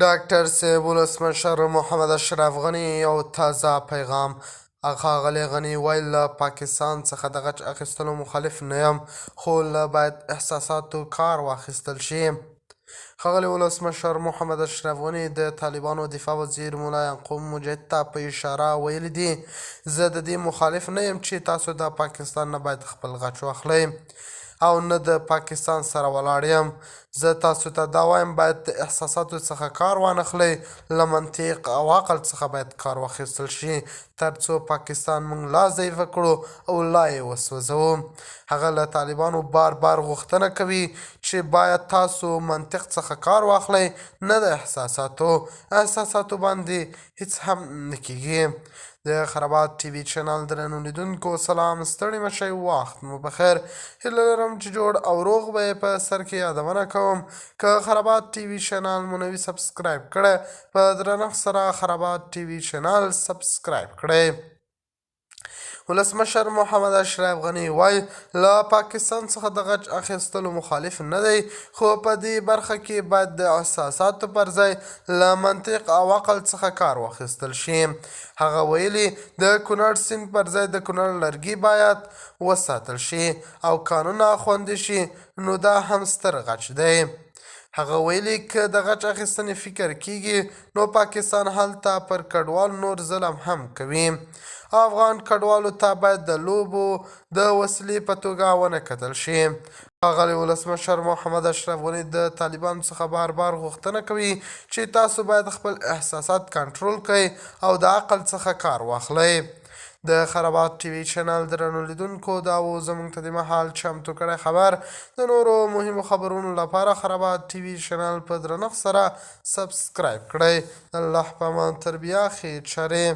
ډاکټر صاحب ولسمشر محمد اشرف غني یو تازه پیغام. ښاغلی غني ویل له پاکستان څخه د غچ اخیستلو مخالف نه یم، خو له باید احساساتو کار واخیستل شي. ښاغلي ولسمشر محمد اشرف غني د طالبانو دفاع وزیر ملا یعقوب مجید ته په اشاره ویلي دي، زه د دې مخالف نه یم چې تاسو د پاکستان نه باید خپل غچ واخلئ او نه د پاکستان سره ولاړ یم. زه تاسو ته دا وایم باید د احساساتو څخه کار وانخلئ، له منطق او عقل څخه باید کار واخیستل شي تر څو پاکستان موږ لا ضعیفه کړو او لا یې وسوځوو. هغه له طالبانو بار بار غوښتنه کوي چې باید تاسو منطق څخه کار واخلئ، نه د احساساتو باندې هیڅ هم نه کیږي. د خرابات ټي وي چینل درنو لیدونکو سلام، ستړي مشئ، وخت مو بخیر. هیله لرم چې جوړ او روغ به یې په سر کې یادونه کوم. که خرابات ټي وي چینل مو نوي سبسکرایب کړی، په درنښت سره خرابات ټي وي چینل سبسکرایب کړئ. ولسمشر محمد اشرف غني وایي له پاکستان څخه د غچ اخیستلو مخالف نه دی، خو په دې برخه کې باید د احساساتو پر ځای له منطق او عقل څخه کار واخیستل شي. هغه ویلي د کونړ سیند پر ځای د کونړ لرګي باید وساتل شي او کانونه خوندي شي، نو دا هم ستر غچ دی. هغه ویلي که د غچ اخیستنې فکر کیږي نو پاکستان هلته پر کډوال نور ظلم هم کوي. افغان کډوالو ته باید د لوبو د وسیلې په توګه ونه کتل شي. ښاغلی ولسمشر محمد اشرف غني د طالبانو څخه بار بار غوښتنه کوي چې تاسو باید خپل احساسات کنټرول کړئ او د عقل څخه کار واخلئ. د خرابات ټي وي چینل درنو لیدونکو دا و زموږ ته د مهال چمتو کړی خبر. د نورو مهمو خبرونو لپاره خرابات ټي وي چینل په درنښت سره سبسکرایب کړئ. الله په امان، تر بیا خیر چارې.